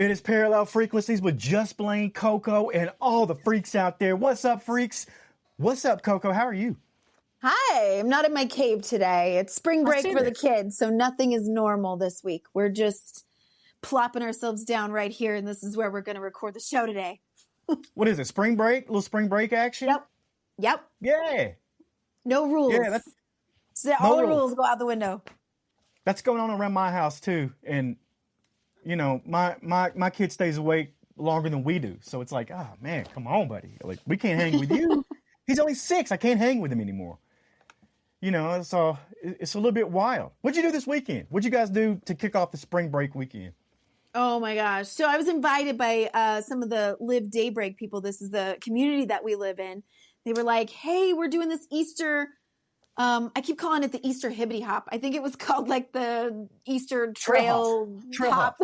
It is Parallel Frequencies with just Blane, Coco, and all the freaks out there. What's up, freaks? What's up, Coco? How are you? Hi, I'm not in my cave today. It's spring break for the kids, so nothing is normal this week. We're just plopping ourselves down right here, and this is where we're going to record the show today. What is it, spring break? A little spring break action? Yep. Yeah. No rules. Yeah, so all the rules go out the window. That's going on around my house, too. And, you know, my kid stays awake longer than we do. So it's like, oh, man, come on, buddy. Like, we can't hang with you. He's only 6. I can't hang with him anymore. You know, so it's a little bit wild. What'd you do this weekend? What'd you guys do to kick off the spring break weekend? Oh, my gosh. So I was invited by some of the Live Daybreak people. This is the community that we live in. They were like, hey, we're doing this Easter. I keep calling it the Easter hibbity hop. I think it was called like the Easter trail hop.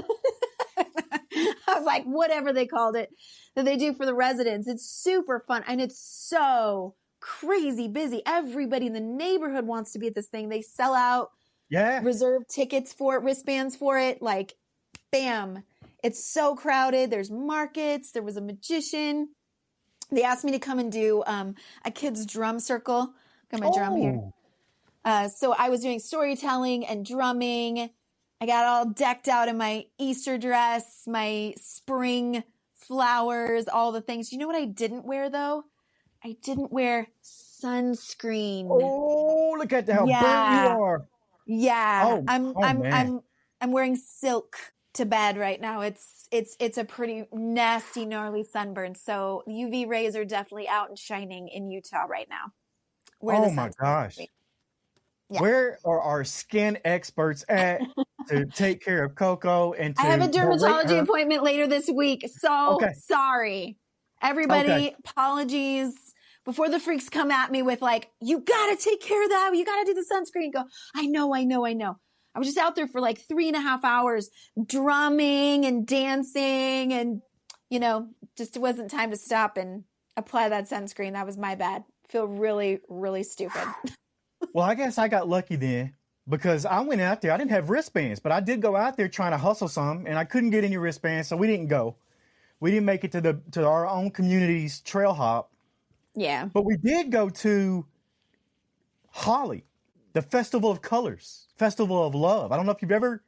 I was like, whatever they called it that they do for the residents. It's super fun. And it's so crazy busy. Everybody in the neighborhood wants to be at this thing. They sell out reserve tickets for it, wristbands for it. Like, bam. It's so crowded. There's markets. There was a magician. They asked me to come and do a kid's drum circle. Got my drum here. So I was doing storytelling and drumming. I got all decked out in my Easter dress, my spring flowers, all the things. You know what I didn't wear, though? I didn't wear sunscreen. Oh, look at how burnt you are. Yeah. Man. I'm wearing silk to bed right now. It's a pretty nasty, gnarly sunburn. So UV rays are definitely out and shining in Utah right now. Oh my gosh. Yeah. Where are our skin experts at to take care of Coco and to I have a dermatology appointment later this week. So sorry. Everybody, apologies. Before the freaks come at me with like, you got to take care of that. You got to do the sunscreen. Go, I know. I was just out there for like 3.5 hours drumming and dancing and, you know, just it wasn't time to stop and apply that sunscreen. That was my bad. Feel really, really stupid. Well, I guess I got lucky then because I went out there. I didn't have wristbands, but I did go out there trying to hustle some and I couldn't get any wristbands. So we didn't go. We didn't make it to our own community's trail hop. Yeah. But we did go to Holly, the Festival of Colors, Festival of Love. I don't know if you've ever.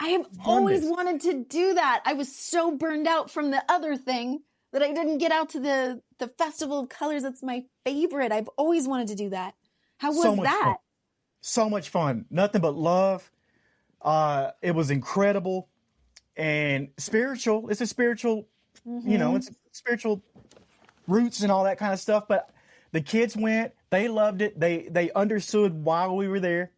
I have always wanted to do that. I was so burned out from the other thing that I didn't get out to the Festival of Colors. That's my favorite. I've always wanted to do that. How was that? Fun. So much fun. Nothing but love. It was incredible and spiritual. It's a spiritual, you know, it's spiritual roots and all that kind of stuff. But the kids went, they loved it. They understood why we were there.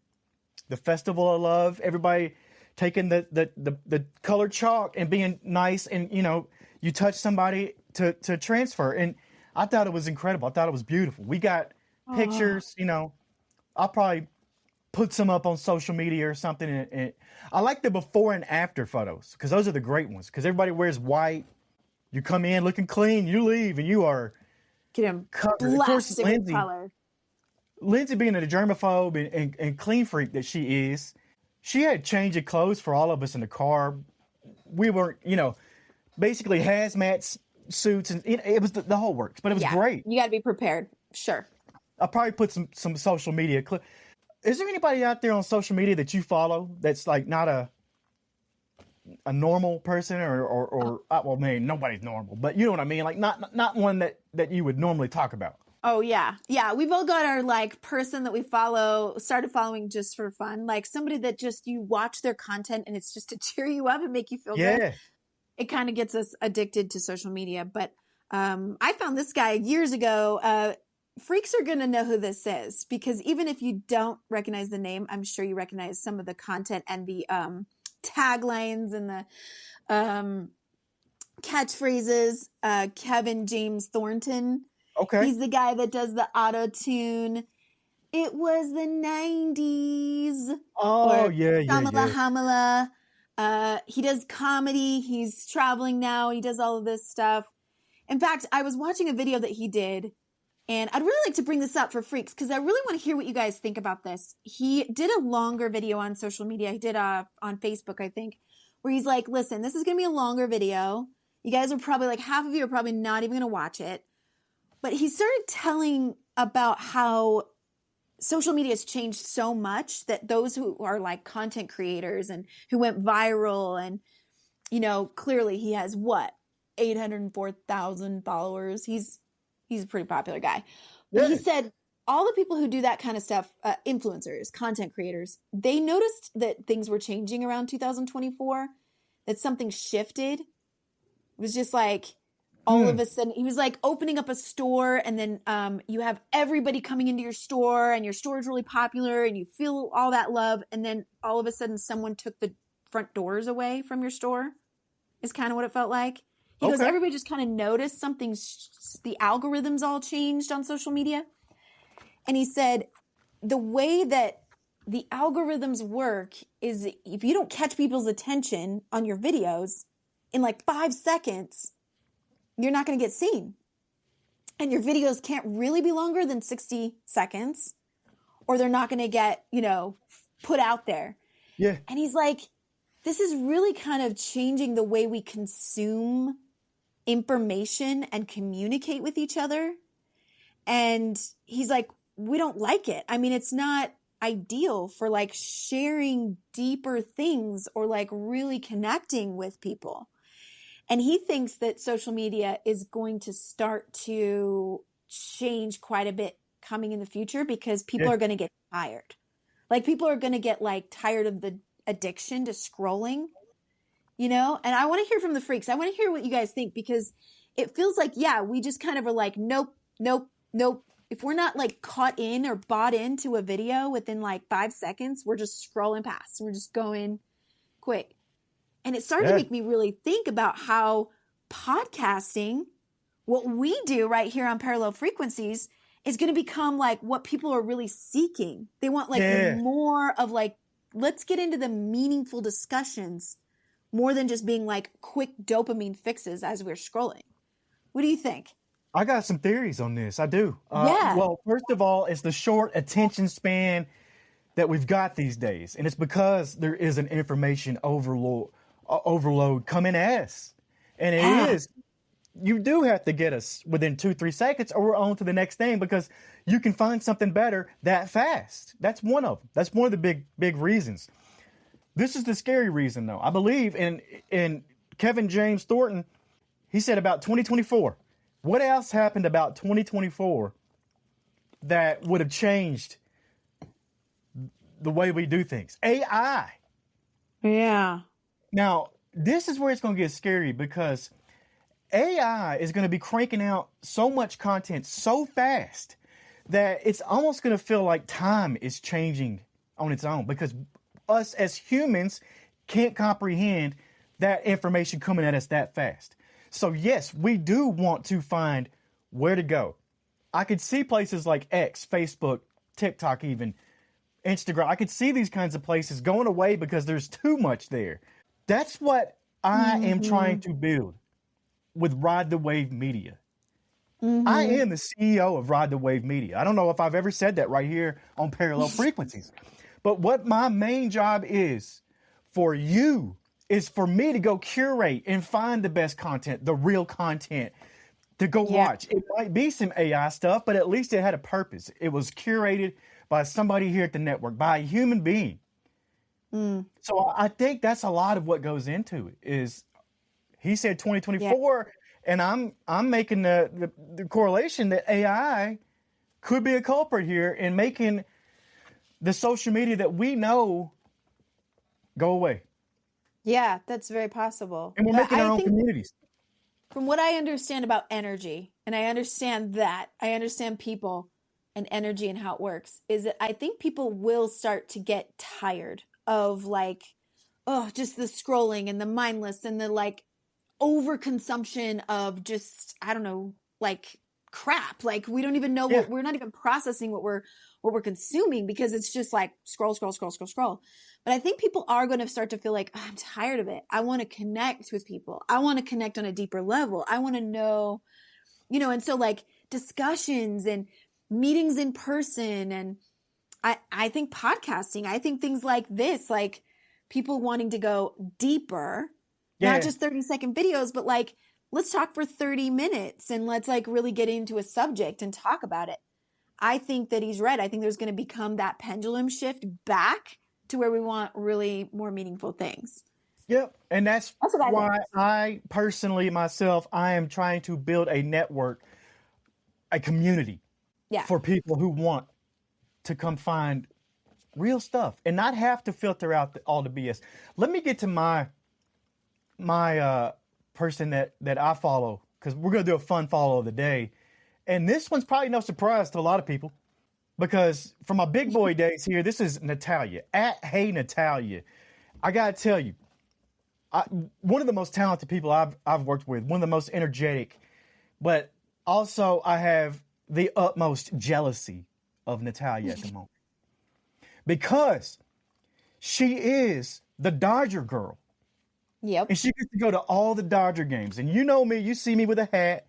The Festival of Love, everybody taking the colored chalk and being nice. And, you know, you touch somebody to transfer. And I thought it was incredible. I thought it was beautiful. We got pictures, you know, I'll probably put some up on social media or something. And I like the before and after photos because those are the great ones because everybody wears white. You come in looking clean, you leave, and you are covered. Of course, Lindsay being a germaphobe and clean freak that she is, she had change of clothes for all of us in the car. We weren't, you know, basically hazmat suits, and it was the whole works, but it was great. You got to be prepared. Sure. I'll probably put some social media clip. Is there anybody out there on social media that you follow that's like not a normal person or well, maybe nobody's normal, but you know what I mean? Like not one that you would normally talk about. Oh yeah. Yeah. We've all got our like person that we started following just for fun. Like somebody that just, you watch their content and it's just to cheer you up and make you feel good. It kind of gets us addicted to social media. But I found this guy years ago. Freaks are going to know who this is because even if you don't recognize the name, I'm sure you recognize some of the content and the taglines and the catchphrases. Kevin James Thornton. Okay. He's the guy that does the auto-tune. It was the 90s. Oh, yeah. Hamala. He does comedy. He's traveling now. He does all of this stuff. In fact, I was watching a video that he did, and I'd really like to bring this up for freaks because I really want to hear what you guys think about this. He did a longer video on social media. He did on Facebook, I think, where he's like, listen, this is going to be a longer video. You guys are probably like, half of you are probably not even going to watch it. But he started telling about how social media has changed so much that those who are like content creators and who went viral, and, you know, clearly he has what, 804,000 followers. He's a pretty popular guy. But he said all the people who do that kind of stuff, influencers, content creators, they noticed that things were changing around 2024, that something shifted. It was just like all of a sudden, he was like opening up a store, and then you have everybody coming into your store, and your store is really popular, and you feel all that love. And then all of a sudden, someone took the front doors away from your store, is kind of what it felt like. He goes, everybody just kind of noticed something, the algorithms all changed on social media. And he said, the way that the algorithms work is if you don't catch people's attention on your videos in like 5 seconds, you're not going to get seen. And your videos can't really be longer than 60 seconds, or they're not going to get, you know, put out there. Yeah. And he's like, this is really kind of changing the way we consume information and communicate with each other. And he's like, we don't like it. I mean, it's not ideal for like sharing deeper things or like really connecting with people. And he thinks that social media is going to start to change quite a bit coming in the future, because people are going to get tired. Like, people are going to get like tired of the addiction to scrolling, you know? And I want to hear from the freaks. I want to hear what you guys think, because it feels like, yeah, we just kind of are like, nope, nope, nope. If we're not like caught in or bought into a video within like 5 seconds, we're just scrolling past. We're just going quick. And it started to make me really think about how podcasting, what we do right here on Parallel Frequencies, is going to become like what people are really seeking. They want like more of like, let's get into the meaningful discussions more than just being like quick dopamine fixes as we're scrolling. What do you think? I got some theories on this. I do. Well, first of all, it's the short attention span that we've got these days. And it's because there is an information overload coming at us. And it is, you do have to get us within 2-3 seconds, or we're on to the next thing, because you can find something better that fast. That's one of them. That's one of the big reasons. This is the scary reason, though. I believe in Kevin James Thornton. He said about 2024. What else happened about 2024 that would have changed the way we do things? AI. Yeah. Now, this is where it's going to get scary, because AI is going to be cranking out so much content so fast that it's almost going to feel like time is changing on its own, because us as humans can't comprehend that information coming at us that fast. So yes, we do want to find where to go. I could see places like X, Facebook, TikTok, even Instagram. I could see these kinds of places going away because there's too much there. That's what I am trying to build with Ride the Wave Media. I am the CEO of Ride the Wave Media. I don't know if I've ever said that right here on Parallel Frequencies. But what my main job is for you is for me to go curate and find the best content, the real content to go watch. It might be some AI stuff, but at least it had a purpose. It was curated by somebody here at the network, by a human being. So I think that's a lot of what goes into it. Is he said 2024, and I'm making the correlation that AI could be a culprit here in making the social media that we know go away. Yeah, that's very possible. And we're making our own communities. From what I understand about energy, and I understand people and energy and how it works, is that I think people will start to get tired of like, just the scrolling and the mindless and the like overconsumption of just, I don't know, like crap. Like, we don't even know what we're not even processing what we're consuming, because it's just like scroll. But I think people are going to start to feel like, I'm tired of it. I want to connect with people. I want to connect on a deeper level. I want to know, and so like discussions and meetings in person. And I think podcasting, I think things like this, like people wanting to go deeper, Yeah. not just 30-second videos, but like, let's talk for 30 minutes and let's like really get into a subject and talk about it. I think that he's right. I think there's going to become that pendulum shift back to where we want really more meaningful things. Yep. And that's what I why think. I personally, myself, I am trying to build a network, a community Yeah. for people who want to come find real stuff and not have to filter out all the BS. Let me get to my person that I follow, because we're going to do a fun follow of the day. And this one's probably no surprise to a lot of people, because from my big boy days here, this is Natalia, at Hey Natalia. I got to tell you, one of the most talented people I've worked with, one of the most energetic, but also I have the utmost jealousy of Natalia at the moment, because she is the Dodger girl. Yep. And she gets to go to all the Dodger games. And you know me, you see me with a hat.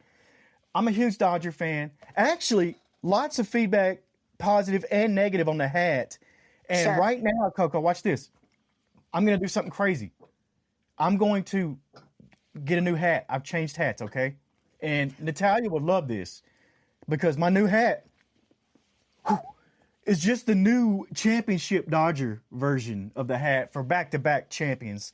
I'm a huge Dodger fan. Actually, lots of feedback, positive and negative, on the hat. And Sure. right now, Coco, watch this. I'm going to do something crazy. I'm going to get a new hat. I've changed hats, okay? And Natalia would love this, because my new hat is just the new championship Dodger version of the hat for back-to-back champions.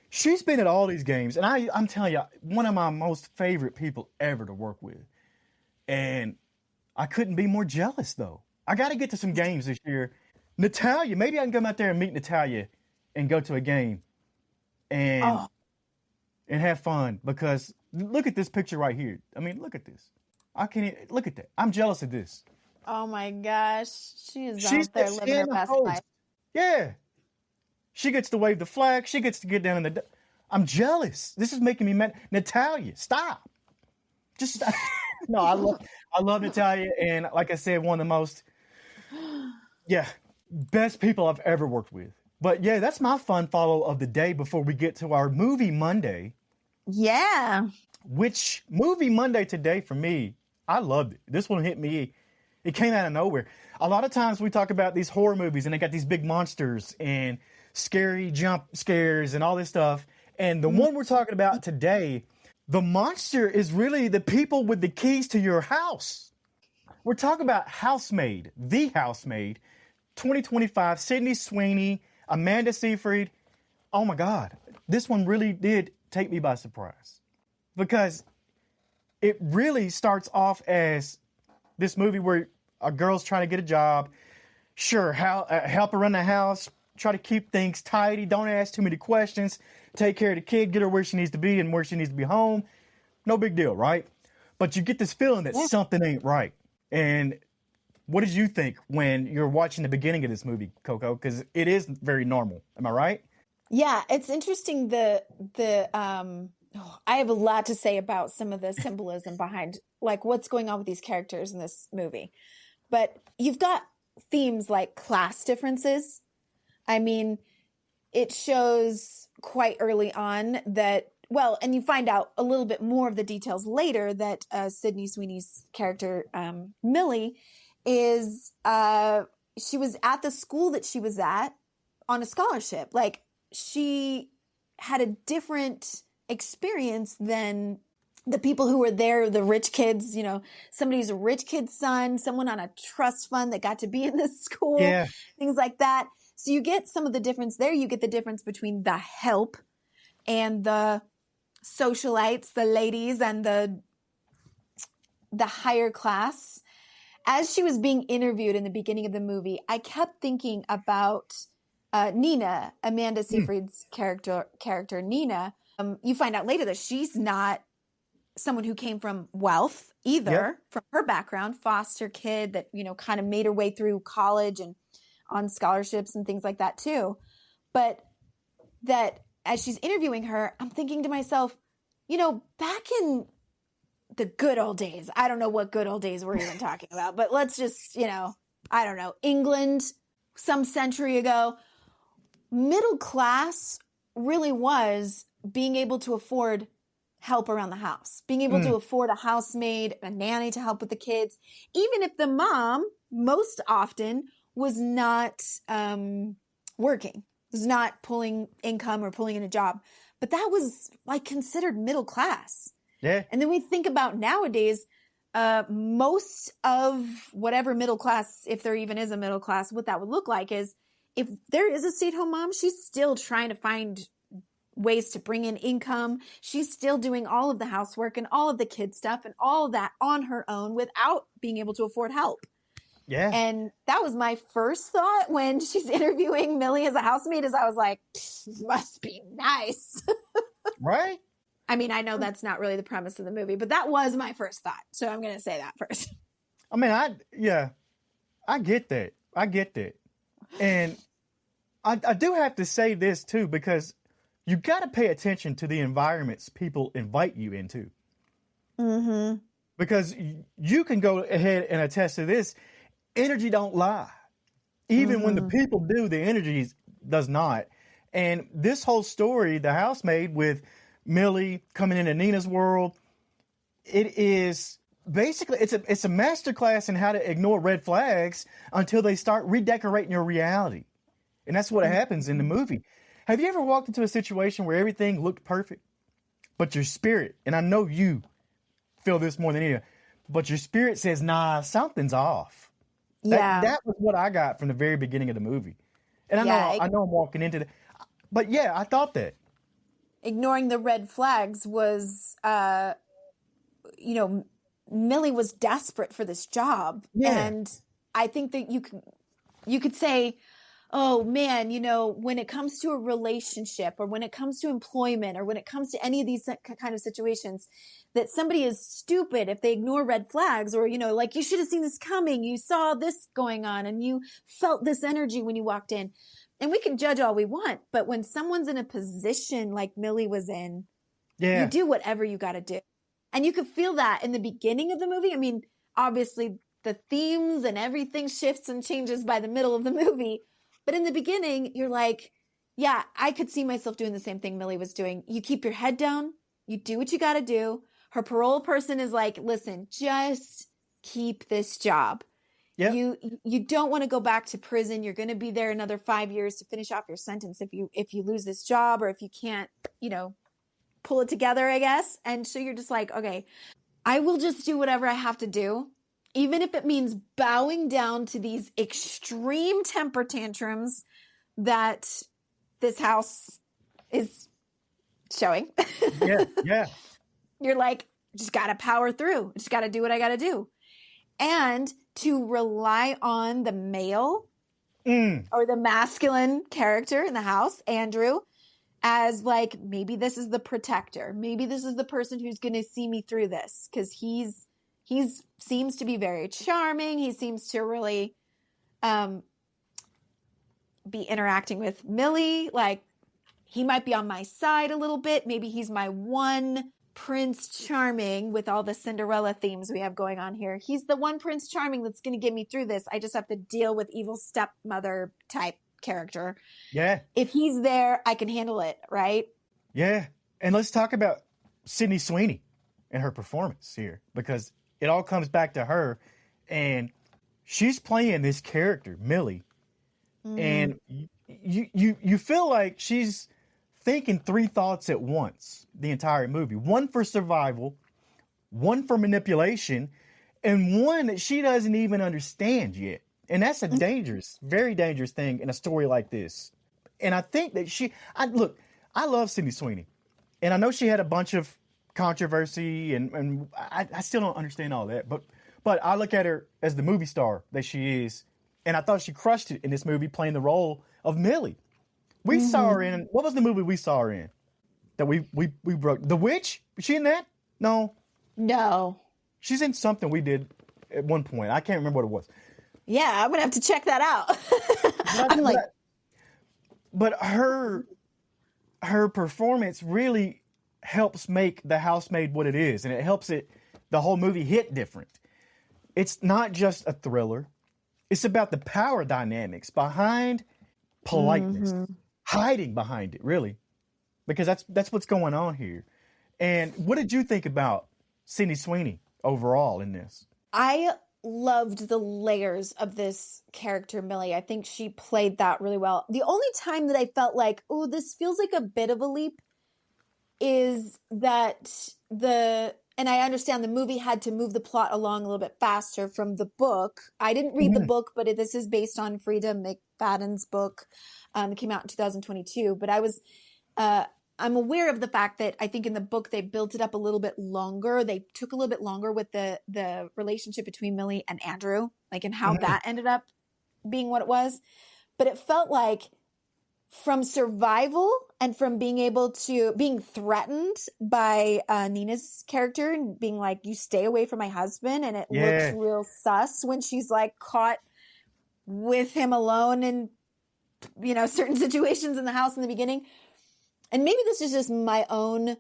She's been at all these games, and I'm telling you, one of my most favorite people ever to work with. And I couldn't be more jealous, though. I got to get to some games this year. Natalia, maybe I can come out there and meet Natalia and go to a game and have fun, because look at this picture right here. I mean, look at this. I can't look at that. I'm jealous of this. Oh my gosh. She's She's out there the living her Santa best host. life. Yeah. She gets to wave the flag. She gets to get down in the... I'm jealous. This is making me mad. Natalia, stop. Just stop. No, I love Natalia. And like I said, one of the most, best people I've ever worked with. But yeah, that's my fun follow of the day before we get to our Movie Monday. Yeah. Which Movie Monday today for me, I loved it. This one hit me. It came out of nowhere. A lot of times we talk about these horror movies and they got these big monsters and scary jump scares and all this stuff. And the one we're talking about today, the monster is really the people with the keys to your house. We're talking about Housemaid, the Housemaid, 2025, Sydney Sweeney, Amanda Seyfried. Oh my God. This one really did take me by surprise, because it really starts off as this movie where a girl's trying to get a job. Sure, help her run the house, try to keep things tidy, don't ask too many questions, take care of the kid, get her where she needs to be and where she needs to be home. No big deal, right? But you get this feeling that something ain't right. And what did you think when you're watching the beginning of this movie, Coco? Because it is very normal. Am I right? Yeah, it's interesting. I have a lot to say about some of the symbolism behind like what's going on with these characters in this movie. But you've got themes like class differences. I mean, it shows quite early on that, well, and you find out a little bit more of the details later that Sydney Sweeney's character, Millie, is, she was at the school that she was at on a scholarship. Like, she had a different experience than the people who were there, the rich kids, you know, somebody's a rich kid's son, someone on a trust fund that got to be in this school, things like that. So you get some of the difference there. You get the difference between the help and the socialites, the ladies, and the higher class. As she was being interviewed in the beginning of the movie, I kept thinking about Nina, Amanda Seyfried's character Nina. You find out later that she's not someone who came from wealth either, from her background, foster kid that, you know, kind of made her way through college and on scholarships and things like that too. But that as she's interviewing her, I'm thinking to myself, you know, back in the good old days, I don't know what good old days we're even talking about, but let's just, you know, I don't know, England, some century ago, middle class really was being able to afford help around the house, being able to afford a housemaid, a nanny to help with the kids, even if the mom most often was not working. was not pulling income or pulling in a job. But that was like considered middle class. Yeah. And then we think about nowadays, most of whatever middle class, if there even is a middle class, what that would look like is if there is a stay-at-home mom, she's still trying to find ways to bring in income. She's still doing all of the housework and all of the kid stuff and all of that on her own without being able to afford help. Yeah. And that was my first thought when she's interviewing Millie as a housemaid, is I was like, must be nice. Right? I mean, I know that's not really the premise of the movie, but that was my first thought. So I'm going to say that first. I mean, I get that. I get that. And I do have to say this too, because you got to pay attention to the environments people invite you into. Mm-hmm. Because you can go ahead and attest to this. Energy don't lie. Even when the people do, the energy does not. And this whole story, The Housemaid, with Millie coming into Nina's world, it is basically, it's a masterclass in how to ignore red flags until they start redecorating your reality. And that's what happens in the movie. Have you ever walked into a situation where everything looked perfect, but your spirit, and I know you feel this more than anyone, but your spirit says, nah, something's off. That was what I got from the very beginning of the movie. And I know I'm walking into the, but yeah, I thought that. Ignoring the red flags was, Millie was desperate for this job. Yeah. And I think that you could say, oh man, when it comes to a relationship or when it comes to employment or when it comes to any of these kind of situations, that somebody is stupid if they ignore red flags, or, like, you should have seen this coming. You saw this going on and you felt this energy when you walked in. And we can judge all we want, but when someone's in a position like Millie was in, you do whatever you got to do. And you could feel that in the beginning of the movie. I mean, obviously the themes and everything shifts and changes by the middle of the movie. But in the beginning, you're like, yeah, I could see myself doing the same thing Millie was doing. You keep your head down. You do what you got to do. Her parole person is like, listen, just keep this job. Yep. You don't want to go back to prison. You're going to be there another 5 years to finish off your sentence if you lose this job, or if you can't, pull it together, I guess. And so you're just like, okay, I will just do whatever I have to do, even if it means bowing down to these extreme temper tantrums that this house is showing. Yeah. You're like, just got to power through. Just got to do what I got to do. And to rely on the male or the masculine character in the house, Andrew, as like, maybe this is the protector. Maybe this is the person who's going to see me through this, because he's seems to be very charming. He seems to really be interacting with Millie. Like, he might be on my side a little bit. Maybe he's my one Prince Charming with all the Cinderella themes we have going on here. He's the one Prince Charming that's going to get me through this. I just have to deal with evil stepmother type character. Yeah. If he's there, I can handle it, right? Yeah. And let's talk about Sydney Sweeney and her performance here, because it all comes back to her, and she's playing this character, Millie. And you feel like she's thinking three thoughts at once the entire movie. One for survival, one for manipulation, and one that she doesn't even understand yet. And that's a dangerous, very dangerous thing in a story like this. And I think that I love Sydney Sweeney. And I know she had a bunch of controversy, and I still don't understand all that. But I look at her as the movie star that she is. And I thought she crushed it in this movie, playing the role of Millie. We saw her in, what was the movie we saw her in that we broke? The Witch? Was she in that? No. She's in something we did at one point. I can't remember what it was. Yeah, I'm going to have to check that out. But her performance really helps make The Housemaid what it is. And it helps the whole movie hit different. It's not just a thriller. It's about the power dynamics behind politeness, hiding behind it, really, because that's what's going on here. And what did you think about Sydney Sweeney overall in this? I loved the layers of this character, Millie. I think she played that really well. The only time that I felt like, oh, this feels like a bit of a leap is that and I understand the movie had to move the plot along a little bit faster from the book. I didn't read the book, but this is based on Frida McFadden's book. It came out in 2022. But I'm aware of the fact that I think in the book they built it up a little bit longer. They took a little bit longer with the relationship between Millie and Andrew, like, and how that ended up being what it was. But it felt like from survival and from being threatened by Nina's character and being like, you stay away from my husband. And it looks real sus when she's like caught with him alone in, certain situations in the house in the beginning. And maybe this is just my own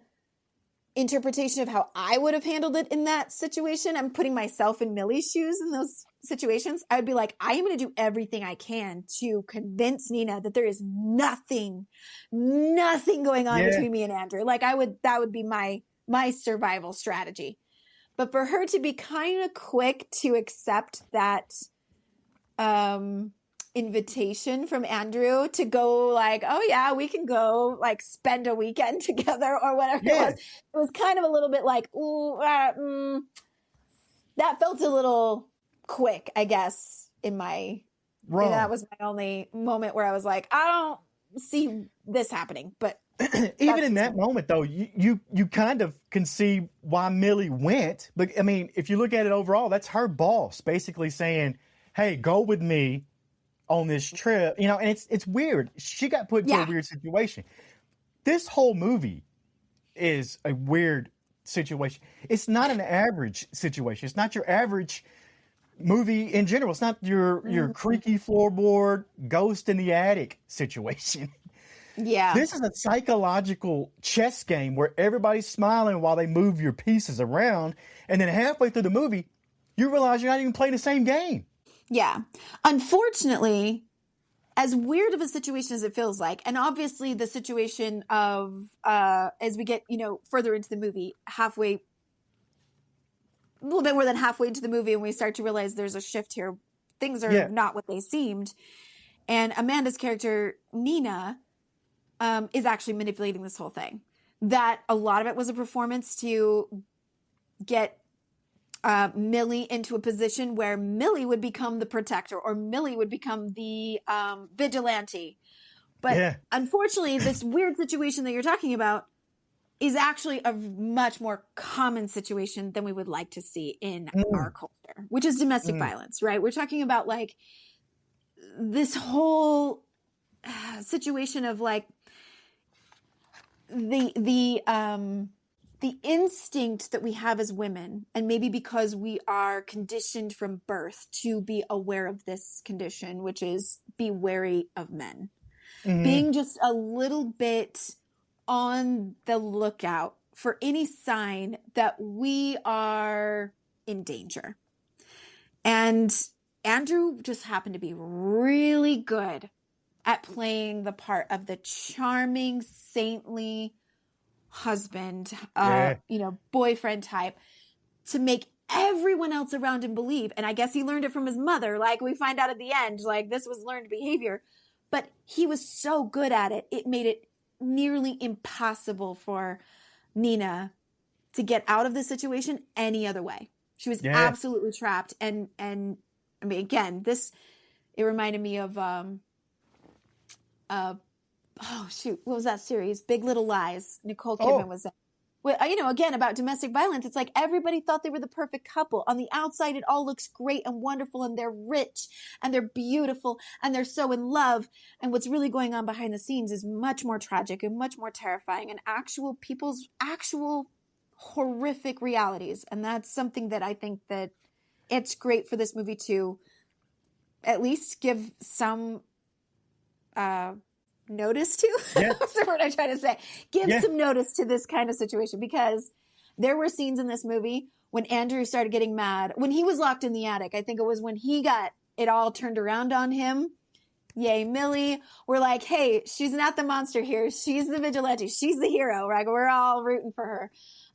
interpretation of how I would have handled it in that situation. I'm putting myself in Millie's shoes in those situations. I would be like, I am going to do everything I can to convince Nina that there is nothing going on between me and Andrew. Like that would be my survival strategy. But for her to be kind of quick to accept that, invitation from Andrew to go like, oh yeah, we can go like spend a weekend together or whatever it was kind of a little bit like, ooh, that felt a little quick, I guess, that was my only moment where I was like, I don't see this happening. But even in that moment though, you kind of can see why Millie went. But I mean, if you look at it overall, that's her boss basically saying, hey, go with me on this trip, and it's weird. She got put into a weird situation. This whole movie is a weird situation. It's not an average situation. It's not your average movie in general. It's not your creaky floorboard, ghost in the attic situation. Yeah. This is a psychological chess game where everybody's smiling while they move your pieces around, and then halfway through the movie, you realize you're not even playing the same game. Yeah. Unfortunately, as weird of a situation as it feels like, and obviously the situation of, as we get, further into the movie, a little bit more than halfway into the movie, and we start to realize there's a shift here. Things are not what they seemed. And Amanda's character, Nina, is actually manipulating this whole thing. That a lot of it was a performance to get Millie into a position where Millie would become the protector or Millie would become the vigilante. But unfortunately, this weird situation that you're talking about is actually a much more common situation than we would like to see in our culture, which is domestic violence, right? We're talking about like this whole situation of like the instinct that we have as women, and maybe because we are conditioned from birth to be aware of this condition, which is be wary of men. Being just a little bit on the lookout for any sign that we are in danger. And Andrew just happened to be really good at playing the part of the charming, saintly husband, boyfriend type, to make everyone else around him believe. And I guess he learned it from his mother. Like we find out at the end, like this was learned behavior, but he was so good at it. It made it nearly impossible for Nina to get out of the situation any other way. She was absolutely trapped. And I mean, again, it reminded me of, oh shoot, what was that series? Big Little Lies. Nicole Kidman was in. Well, again, about domestic violence, it's like everybody thought they were the perfect couple. On the outside, it all looks great and wonderful, and they're rich and they're beautiful and they're so in love. And what's really going on behind the scenes is much more tragic and much more terrifying, and people's actual horrific realities. And that's something that I think that it's great for this movie to at least give some notice to. What's the word I'm trying to say? Give some notice to this kind of situation, because there were scenes in this movie when Andrew started getting mad when he was locked in the attic. I think it was when he got it all turned around on him. Yay, Millie. We're like, hey, she's not the monster here. She's the vigilante. She's the hero, right? We're all rooting for her.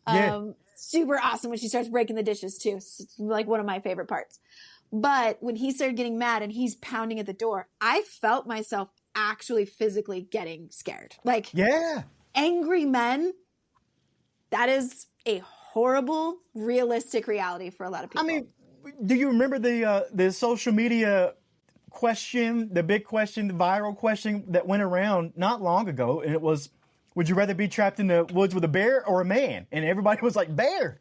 Yeah. Super awesome when she starts breaking the dishes too. It's like one of my favorite parts. But when he started getting mad and he's pounding at the door, I felt myself actually physically getting scared. Like, Yeah. angry men, that is a horrible, realistic reality for a lot of people. I mean, do you remember the social media question, the big question, the viral question that went around not long ago? And it was, would you rather be trapped in the woods with a bear or a man? And everybody was like, bear.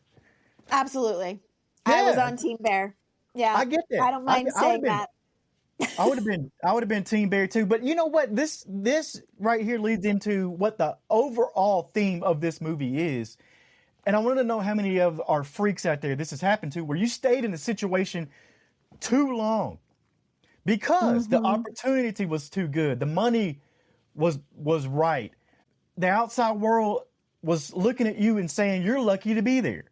Absolutely. Yeah. I was on Team Bear. Yeah. I get that. I don't mind saying that. I would have been Team Bear too. But you know what? This right here leads into what the overall theme of this movie is. And I want to know how many of our freaks out there this has happened to, where you stayed in a situation too long because the opportunity was too good. The money was right. The outside world was looking at you and saying, you're lucky to be there.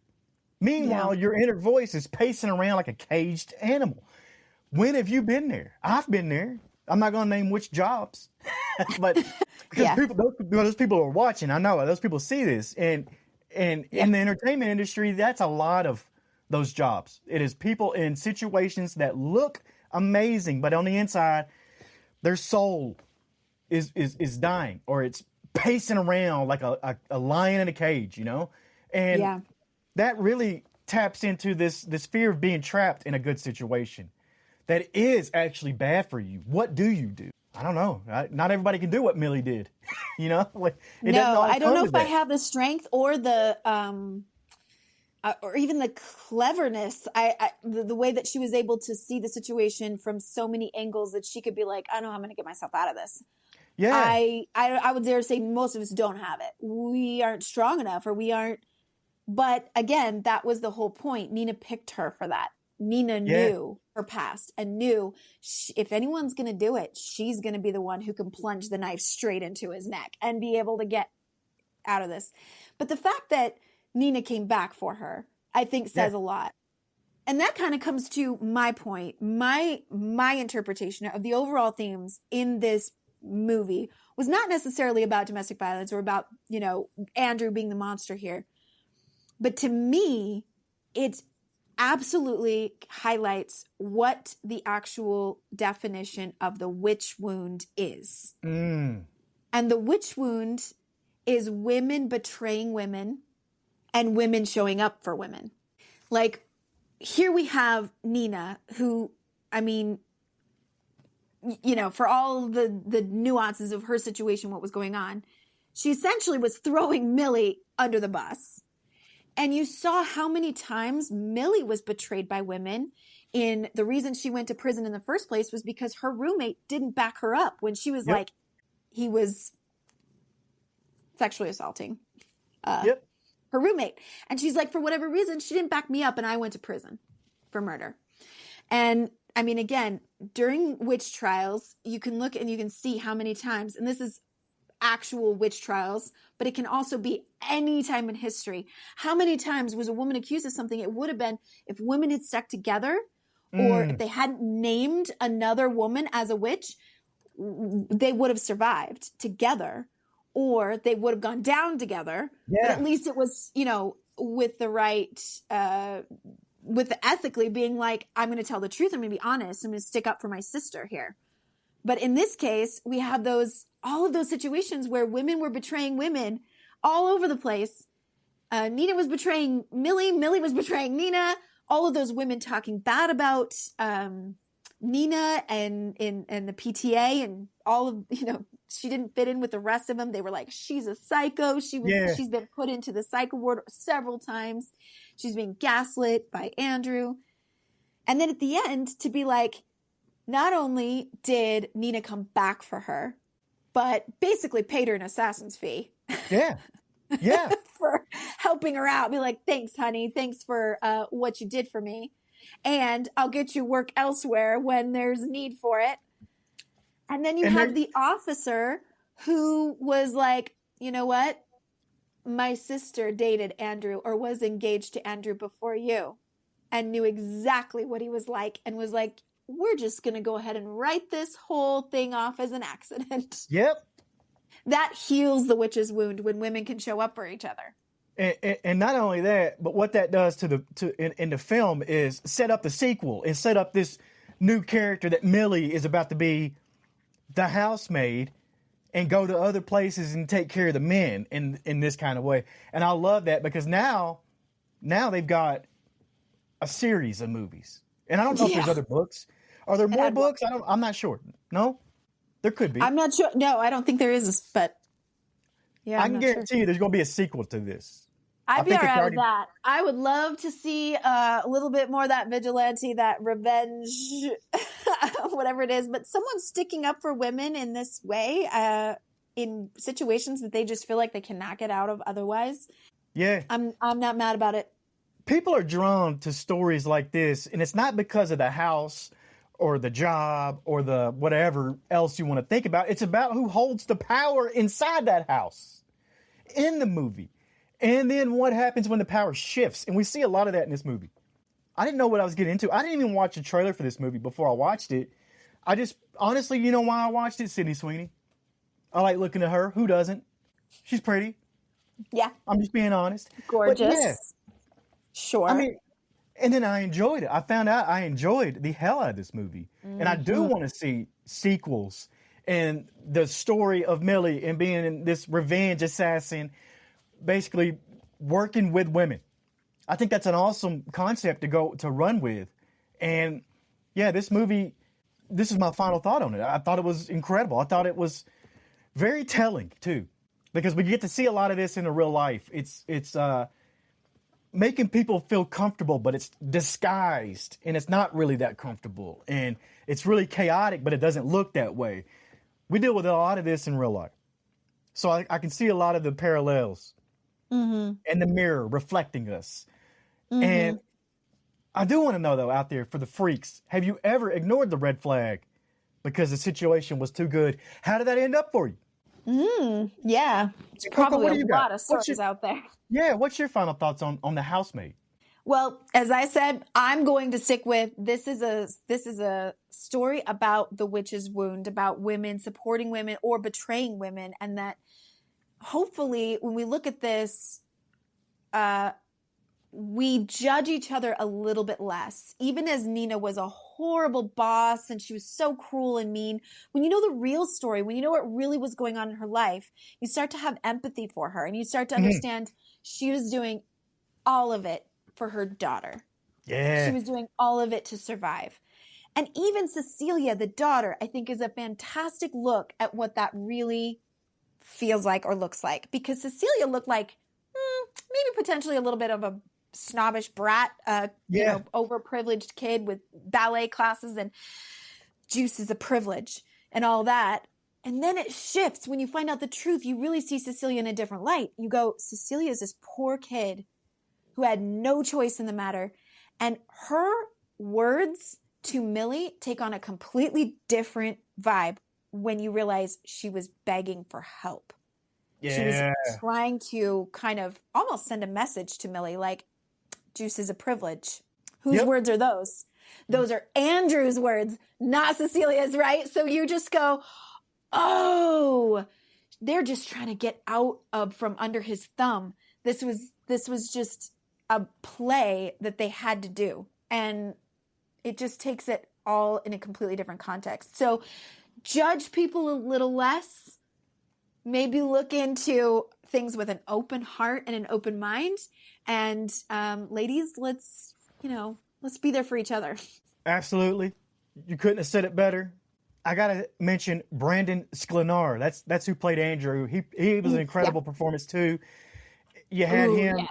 Meanwhile, your inner voice is pacing around like a caged animal. When have you been there? I've been there. I'm not going to name which jobs, but because those people are watching. I know those people see this, and in the entertainment industry, that's a lot of those jobs. It is people in situations that look amazing, but on the inside, their soul is dying, or it's pacing around like a lion in a cage, you know? And that really taps into this fear of being trapped in a good situation that is actually bad for you. What do you do? I don't know. Not everybody can do what Millie did. You know? No, I don't know if I have the strength or the or even the cleverness. The way that she was able to see the situation from so many angles that she could be like, I know how I'm going to get myself out of this. Yeah. I would dare say most of us don't have it. We aren't strong enough, or we aren't. But again, that was the whole point. Nina picked her for that. Nina knew her past and knew if anyone's going to do it, she's going to be the one who can plunge the knife straight into his neck and be able to get out of this. But the fact that Nina came back for her, I think says a lot. And that kind of comes to my point. My interpretation of the overall themes in this movie was not necessarily about domestic violence or about, you know, Andrew being the monster here. But to me, it absolutely highlights what the actual definition of the witch wound is. And the witch wound is women betraying women and women showing up for women. Like, here we have Nina, who, I mean, you know, for all the nuances of her situation, what was going on, she essentially was throwing Millie under the bus. And you saw how many times Millie was betrayed by women. In the reason she went to prison in the first place was because her roommate didn't back her up when she was like, he was sexually assaulting her roommate. And she's like, for whatever reason, she didn't back me up, and I went to prison for murder. And I mean, again, during witch trials, you can look and you can see how many times, and this is actual witch trials, but it can also be any time in history. How many times was a woman accused of something? It would have been if women had stuck together, or if they hadn't named another woman as a witch, they would have survived together, or they would have gone down together. But at least it was, you know, with the right, with the ethically being like, I'm going to tell the truth. I'm going to be honest. I'm going to stick up for my sister here. But in this case, we have all of those situations where women were betraying women all over the place. Nina was betraying Millie. Millie was betraying Nina. All of those women talking bad about Nina and the PTA, and all of, you know, she didn't fit in with the rest of them. They were like, she's a psycho. She's been put into the psycho ward several times. She's being gaslit by Andrew. And then at the end, to be like, not only did Nina come back for her, but basically paid her an assassin's fee. Yeah. For helping her out. Be like, thanks, honey. Thanks for what you did for me. And I'll get you work elsewhere when there's need for it. And then you have the officer who was like, you know what? My sister dated Andrew, or was engaged to Andrew before you, and knew exactly what he was like, and was like, we're just going to go ahead and write this whole thing off as an accident. Yep. That heals the witch's wound when women can show up for each other. And not only that, but what that does in the film is set up the sequel and set up this new character that Millie is about to be the housemaid and go to other places and take care of the men in this kind of way. And I love that because now they've got a series of movies. And I don't know if there's other books. Are there more books? I'm not sure. No? There could be. I'm not sure. No, I don't think there is, but yeah. I can guarantee you there's going to be a sequel to this. I'd be all right with that. I would love to see a little bit more of that vigilante, that revenge, whatever it is. But someone sticking up for women in this way, in situations that they just feel like they cannot get out of otherwise. Yeah. I'm not mad about it. People are drawn to stories like this, and it's not because of the house or the job or the whatever else you want to think about. It's about who holds the power inside that house in the movie. And then what happens when the power shifts? And we see a lot of that in this movie. I didn't know what I was getting into. I didn't even watch a trailer for this movie before I watched it. I just, honestly, you know why I watched it? Sydney Sweeney. I like looking at her. Who doesn't? She's pretty. Yeah. I'm just being honest. Gorgeous. But yeah. Sure. I mean, and then I enjoyed it. I found out I enjoyed the hell out of this movie. Mm-hmm. And I do want to see sequels and the story of Millie and being this revenge assassin, basically working with women. I think that's an awesome concept to run with. And yeah, this movie, this is my final thought on it. I thought it was incredible. I thought it was very telling too, because we get to see a lot of this in the real life. It's making people feel comfortable, but it's disguised and it's not really that comfortable. And it's really chaotic, but it doesn't look that way. We deal with a lot of this in real life. So I can see a lot of the parallels. Mm-hmm. And the mirror reflecting us. Mm-hmm. And I do want to know, though, out there for the freaks, have you ever ignored the red flag because the situation was too good? How did that end up for you? Yeah. It's probably a lot of stories out there. Yeah. What's your final thoughts on The Housemaid? Well, as I said, I'm going to stick with this is a story about the witch's wound, about women supporting women or betraying women, and that hopefully, when we look at this, we judge each other a little bit less. Even as Nina was a horrible boss and she was so cruel and mean, when you know the real story, when you know what really was going on in her life, you start to have empathy for her and you start to understand she was doing all of it for her daughter. Yeah. She was doing all of it to survive. And even Cecilia, the daughter, I think is a fantastic look at what that really feels like or looks like, because Cecilia looked like maybe potentially a little bit of a snobbish brat, overprivileged kid with ballet classes and juices of privilege and all that. And then it shifts when you find out the truth. You really see Cecilia in a different light. You go, Cecilia is this poor kid who had no choice in the matter. And her words to Millie take on a completely different vibe when you realize she was begging for help. Yeah. She was trying to kind of almost send a message to Millie, like, juice is a privilege. Whose words are those? Those are Andrew's words, not Cecilia's, right? So you just go, oh, they're just trying to get out from under his thumb. This was just a play that they had to do. And it just takes it all in a completely different context. So judge people a little less, maybe look into things with an open heart and an open mind. And ladies, let's be there for each other. Absolutely. You couldn't have said it better. I got to mention Brandon Sklenar. That's who played Andrew. He was an incredible performance too. You had him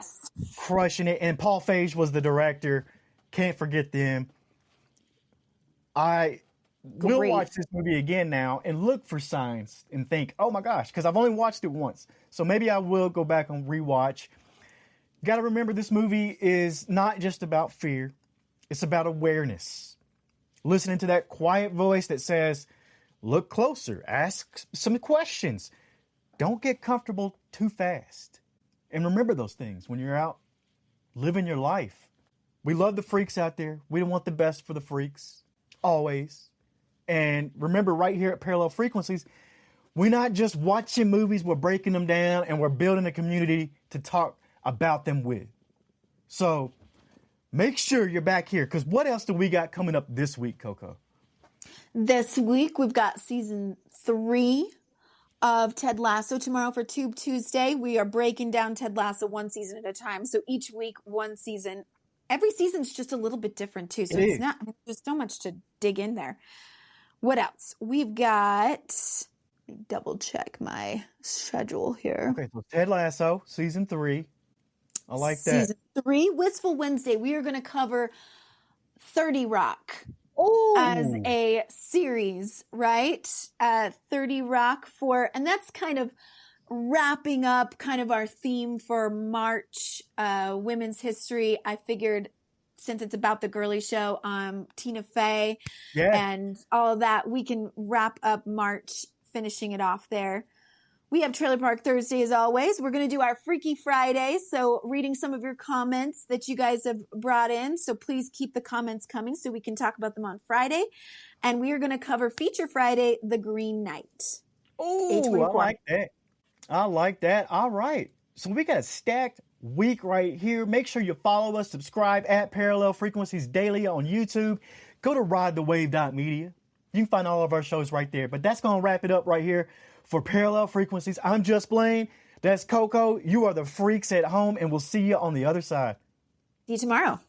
crushing it. And Paul Feig was the director. Can't forget them. We'll watch this movie again now and look for signs and think, oh my gosh, because I've only watched it once. So maybe I will go back and rewatch. Got to remember, this movie is not just about fear. It's about awareness. Listening to that quiet voice that says, look closer, ask some questions. Don't get comfortable too fast. And remember those things when you're out living your life. We love the freaks out there. We want the best for the freaks. Always. And remember, right here at Parallel Frequencies, we're not just watching movies, we're breaking them down and we're building a community to talk about them with. So make sure you're back here, because what else do we got coming up this week, Coco? This week, we've got season 3 of Ted Lasso tomorrow for Tube Tuesday. We are breaking down Ted Lasso one season at a time. So each week, one season. Every season's just a little bit different too. So it's not, there's so much to dig in there. What else? We've got, let me double check my schedule here. Okay, so Ted Lasso, season 3. I like that. Season 3, Wistful Wednesday. We are going to cover 30 Rock. As a series, right? 30 Rock and that's kind of wrapping up kind of our theme for March, Women's History. I figured since it's about the girly show, Tina Fey and all of that, we can wrap up March, finishing it off there. We have Trailer Park Thursday as always. We're going to do our Freaky Friday. So reading some of your comments that you guys have brought in. So please keep the comments coming so we can talk about them on Friday. And we are going to cover Feature Friday, The Green Knight. Oh, I like that. I like that. All right. So we got a stacked week right here. Make sure you follow us, subscribe at Parallel Frequencies Daily on YouTube. Go to ridethewave.media. You can find all of our shows right there. But that's going to wrap it up right here. For Parallel Frequencies, I'm just Blane. That's Coco. You are the freaks at home, and we'll see you on the other side. See you tomorrow.